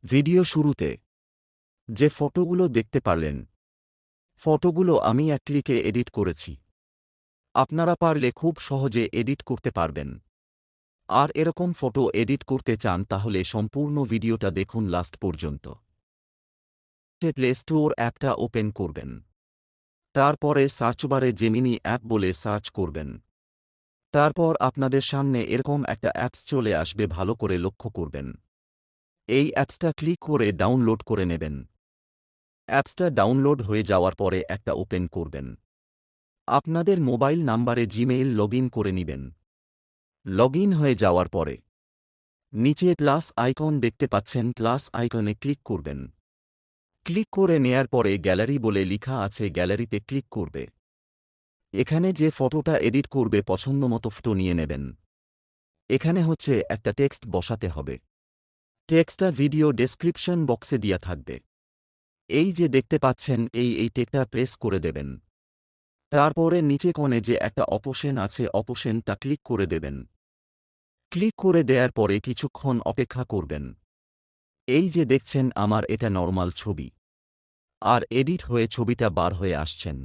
Video শুরুতে যে ফটোগুলো দেখতে পারলেন, ফটোগুলো আমি এক ক্লিকে এডিট করেছি। আপনারা পারলে খুব সহজে এডিট করতে পারবেন। আর এরকম ফটো এডিট করতে চান তাহলে সম্পূর্ণ ভিডিওটা দেখুন লাস্ট পর্যন্ত। প্লে স্টোর অ্যাপটা ওপেন করবেন। তারপরে সার্চবারে জেমিনি অ্যাপ বলে সার্চ করবেন। তারপর আপনাদের সামনে এরকম একটা অ্যাপস চলে আসবে, ভালো করে লক্ষ্য করবেন। এই অ্যাপসটা ক্লিক করে ডাউনলোড করে নেবেন। অ্যাপসটা ডাউনলোড হয়ে যাওয়ার পরে একটা ওপেন করবেন। আপনাদের মোবাইল নাম্বারে জিমেইল লগইন করে নিবেন। লগইন হয়ে যাওয়ার পরে নিচে প্লাস আইকন দেখতে পাচ্ছেন, প্লাস আইকনে ক্লিক করবেন। ক্লিক করে নেয়ার পরে গ্যালারি বলে লিখা আছে, গ্যালারিতে ক্লিক করবে। এখানে যে ফটোটা এডিট করবে পছন্দমতো ফটো নিয়ে নেবেন। এখানে হচ্ছে একটা টেক্সট বসাতে হবে। টেক্সটটা ভিডিও ডেসক্রিপশন বক্সে দেয়া থাকবে। এই যে দেখতে পাচ্ছেন, এই টেক্সটটা প্রেস করে দেবেন। তারপরে নিচে কোণে যে একটা অপশন আছে, অপশনটা ক্লিক করে দেবেন। ক্লিক করে দেয়ার পরে কিছুক্ষণ অপেক্ষা করবেন। এই যে দেখছেন আমার এটা নরমাল ছবি, আর এডিট হয়ে ছবিটা বার হয়ে আসছেন।